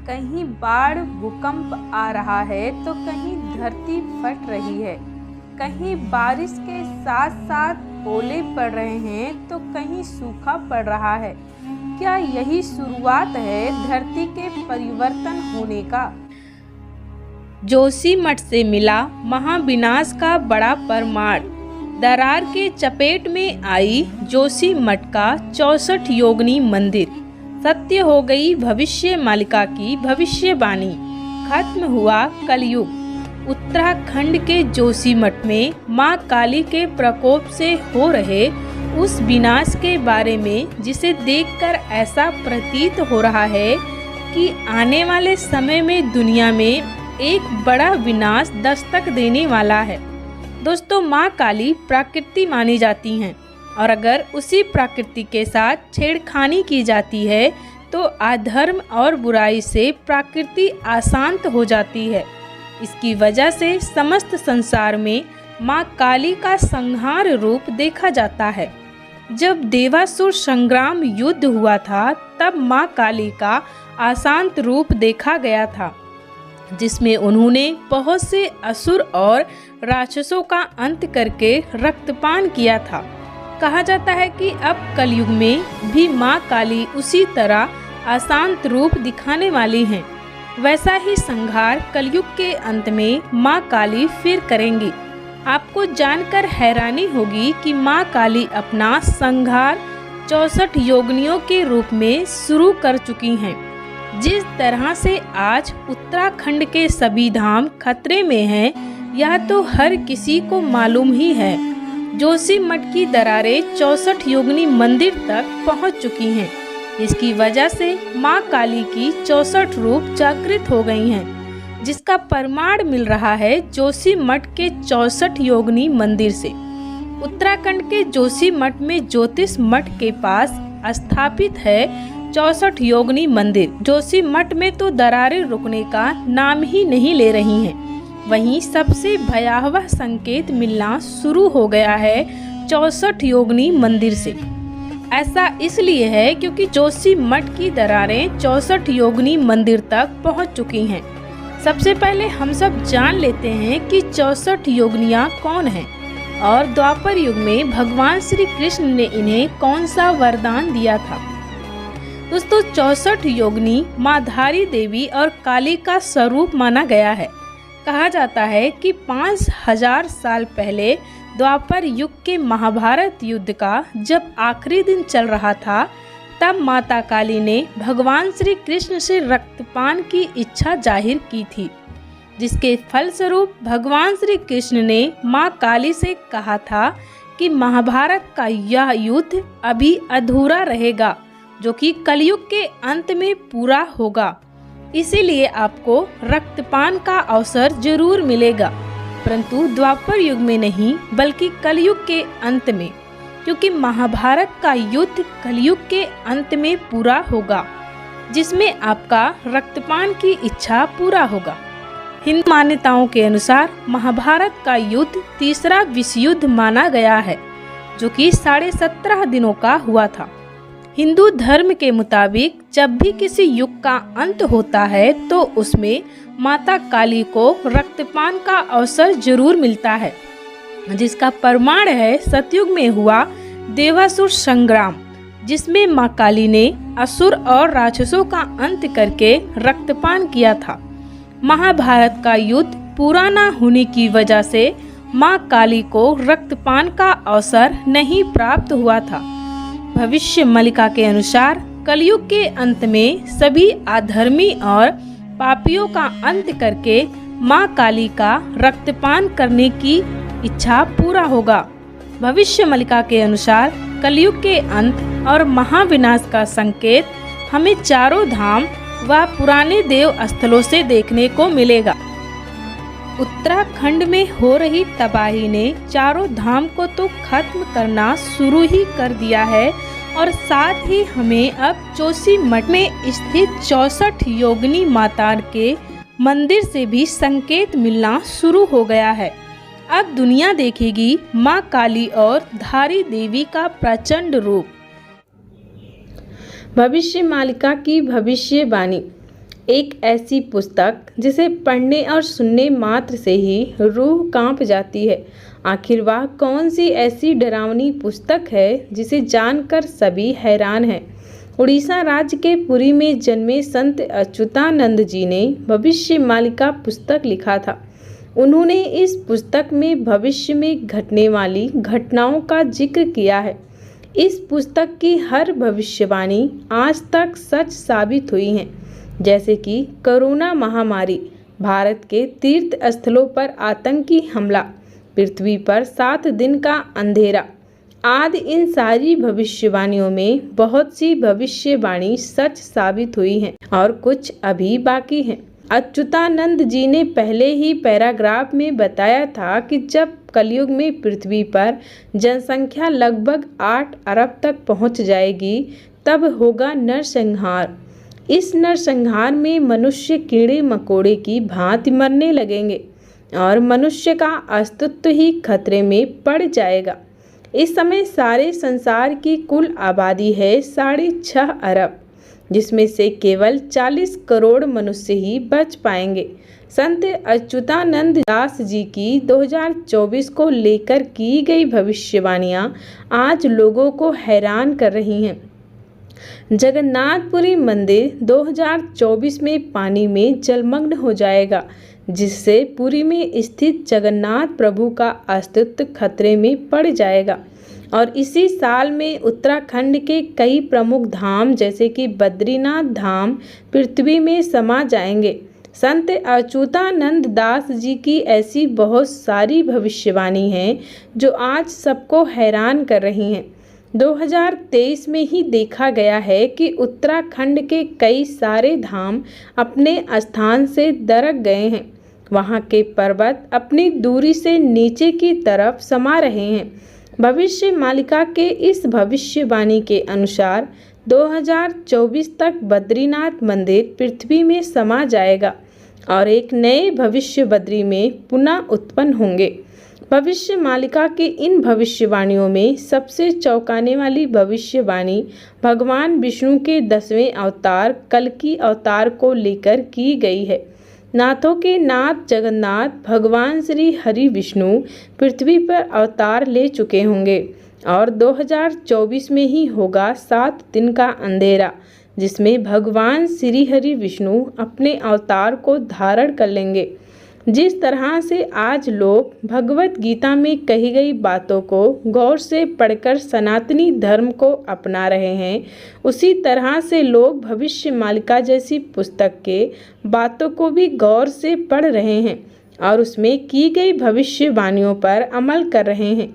कहीं बाढ़ भूकंप आ रहा है तो कहीं धरती फट रही है, कहीं बारिश के साथ साथ ओले पड़ रहे हैं तो कहीं सूखा पड़ रहा है। क्या यही शुरुआत है धरती के परिवर्तन होने का? जोशीमठ से मिला महाविनाश का बड़ा परमाण। दरार के चपेट में आई जोशीमठ का 64 योगिनी मंदिर। सत्य हो गई भविष्य मालिका की भविष्यवाणी। खत्म हुआ कलयुग। उत्तराखंड के जोशीमठ में मां काली के प्रकोप से हो रहे उस विनाश के बारे में जिसे देखकर ऐसा प्रतीत हो रहा है कि आने वाले समय में दुनिया में एक बड़ा विनाश दस्तक देने वाला है। दोस्तों, मां काली प्रकृति मानी जाती हैं और अगर उसी प्रकृति के साथ छेड़खानी की जाती है तो अधर्म और बुराई से प्रकृति अशांत हो जाती है। इसकी वजह से समस्त संसार में मां काली का संहार रूप देखा जाता है। जब देवासुर संग्राम युद्ध हुआ था तब मां काली का अशांत रूप देखा गया था, जिसमें उन्होंने बहुत से असुर और राक्षसों का अंत करके रक्तपान किया था। कहा जाता है कि अब कलयुग में भी मां काली उसी तरह अशांत रूप दिखाने वाली हैं। वैसा ही संहार कलयुग के अंत में मां काली फिर करेंगी। आपको जानकर हैरानी होगी कि मां काली अपना संहार 64 योगिनियों के रूप में शुरू कर चुकी हैं। जिस तरह से आज उत्तराखंड के सभी धाम खतरे में हैं, यह तो हर किसी को मालूम ही है। जोशीमठ की दरारें 64 योगिनी मंदिर तक पहुंच चुकी हैं। इसकी वजह से मां काली की 64 रूप जागृत हो गई हैं, जिसका प्रमाण मिल रहा है जोशीमठ के 64 योगिनी मंदिर से। उत्तराखंड के जोशीमठ में ज्योतिष मठ के पास स्थापित है 64 योगिनी मंदिर। जोशीमठ में तो दरारें रुकने का नाम ही नहीं ले रही हैं। वहीं सबसे भयावह संकेत मिलना शुरू हो गया है 64 योगिनी मंदिर से। ऐसा इसलिए है क्योंकि जोशीमठ की दरारें 64 योगिनी मंदिर तक पहुंच चुकी हैं। सबसे पहले हम सब जान लेते हैं कि 64 योगिनियां कौन हैं और द्वापर युग में भगवान श्री कृष्ण ने इन्हें कौन सा वरदान दिया था। दोस्तों, 64 योगिनी मां धारी देवी और काली का स्वरूप माना गया है। कहा जाता है कि 5000 साल पहले द्वापर युग के महाभारत युद्ध का जब आखिरी दिन चल रहा था तब माता काली ने भगवान श्री कृष्ण से रक्तपान की इच्छा जाहिर की थी, जिसके फलस्वरूप भगवान श्री कृष्ण ने मां काली से कहा था कि महाभारत का यह युद्ध अभी अधूरा रहेगा, जो कि कलयुग के अंत में पूरा होगा। इसीलिए आपको रक्तपान का अवसर जरूर मिलेगा, परंतु द्वापर युग में नहीं बल्कि कलयुग के अंत में, क्योंकि महाभारत का युद्ध कलयुग के अंत में पूरा होगा, जिसमें आपका रक्तपान की इच्छा पूरा होगा। हिंदू मान्यताओं के अनुसार महाभारत का युद्ध तीसरा विश्व युद्ध माना गया है, जो कि 17.5 दिनों का हुआ था। हिंदू धर्म के मुताबिक जब भी किसी युग का अंत होता है तो उसमें माता काली को रक्तपान का अवसर जरूर मिलता है, जिसका प्रमाण है सतयुग में हुआ देवासुर संग्राम, जिसमें मां काली ने असुर और राक्षसों का अंत करके रक्तपान किया था। महाभारत का युद्ध पूरा न होने की वजह से मां काली को रक्तपान का अवसर नहीं प्राप्त हुआ था। भविष्य मालिका के अनुसार कलयुग के अंत में सभी अधर्मी और पापियों का अंत करके मां काली का रक्तपान करने की इच्छा पूरा होगा। भविष्य मालिका के अनुसार कलयुग के अंत और महाविनाश का संकेत हमें चारों धाम व पुराने देव स्थलों से देखने को मिलेगा। उत्तराखंड में हो रही तबाही ने चारों धाम को तो खत्म करना शुरू ही कर दिया है और साथ ही हमें अब जोशीमठ में स्थित 64 योगिनी माता के मंदिर से भी संकेत मिलना शुरू हो गया है। अब दुनिया देखेगी मां काली और धारी देवी का प्रचंड रूप। भविष्य मालिका की भविष्यवाणी। एक ऐसी पुस्तक जिसे पढ़ने और सुनने मात्र से ही रूह कांप जाती है। आखिर वह कौन सी ऐसी डरावनी पुस्तक है जिसे जानकर सभी हैरान हैं। उड़ीसा राज्य के पुरी में जन्मे संत अच्युतानंद जी ने भविष्य मालिका पुस्तक लिखा था। उन्होंने इस पुस्तक में भविष्य में घटने वाली घटनाओं का जिक्र किया है। इस पुस्तक की हर भविष्यवाणी आज तक सच साबित हुई है, जैसे कि कोरोना महामारी, भारत के तीर्थ स्थलों पर आतंकी हमला, पृथ्वी पर 7 दिन का अंधेरा आदि। इन सारी भविष्यवाणियों में बहुत सी भविष्यवाणी सच साबित हुई हैं और कुछ अभी बाकी हैं। अच्युतानंद जी ने पहले ही पैराग्राफ में बताया था कि जब कलयुग में पृथ्वी पर जनसंख्या लगभग 8 अरब तक पहुंच जाएगी, तब होगा नरसंहार। इस नरसंहार में मनुष्य कीड़े मकोड़े की भांति मरने लगेंगे और मनुष्य का अस्तित्व ही खतरे में पड़ जाएगा। इस समय सारे संसार की कुल आबादी है 6.5 अरब, जिसमें से केवल 40 करोड़ मनुष्य ही बच पाएंगे। संत अच्युतानंद दास जी की 2024 को लेकर की गई भविष्यवाणियां आज लोगों को हैरान कर रही हैं। जगन्नाथपुरी मंदिर 2024 में पानी में जलमग्न हो जाएगा, जिससे पुरी में स्थित जगन्नाथ प्रभु का अस्तित्व खतरे में पड़ जाएगा। और इसी साल में उत्तराखंड के कई प्रमुख धाम जैसे कि बद्रीनाथ धाम पृथ्वी में समा जाएंगे। संत अच्युतानंद दास जी की ऐसी बहुत सारी भविष्यवाणी हैं जो आज सबको हैरान कर रही हैं। 2023 में ही देखा गया है कि उत्तराखंड के कई सारे धाम अपने स्थान से दरक गए हैं। वहां के पर्वत अपनी दूरी से नीचे की तरफ समा रहे हैं। भविष्य मालिका के इस भविष्यवाणी के अनुसार 2024 तक बद्रीनाथ मंदिर पृथ्वी में समा जाएगा और एक नए भविष्य बद्री में पुनः उत्पन्न होंगे। भविष्य मालिका की इन भविष्यवाणियों में सबसे चौंकाने वाली भविष्यवाणी भगवान विष्णु के 10वें अवतार कल्कि अवतार को लेकर की गई है। नाथों के नाथ जगन्नाथ भगवान श्री हरि विष्णु पृथ्वी पर अवतार ले चुके होंगे और 2024 में ही होगा 7 दिन का अंधेरा, जिसमें भगवान श्री हरि विष्णु अपने अवतार को धारण कर लेंगे। जिस तरह से आज लोग भगवत गीता में कही गई बातों को गौर से पढ़कर सनातनी धर्म को अपना रहे हैं, उसी तरह से लोग भविष्य मालिका जैसी पुस्तक के बातों को भी गौर से पढ़ रहे हैं और उसमें की गई भविष्यवाणियों पर अमल कर रहे हैं।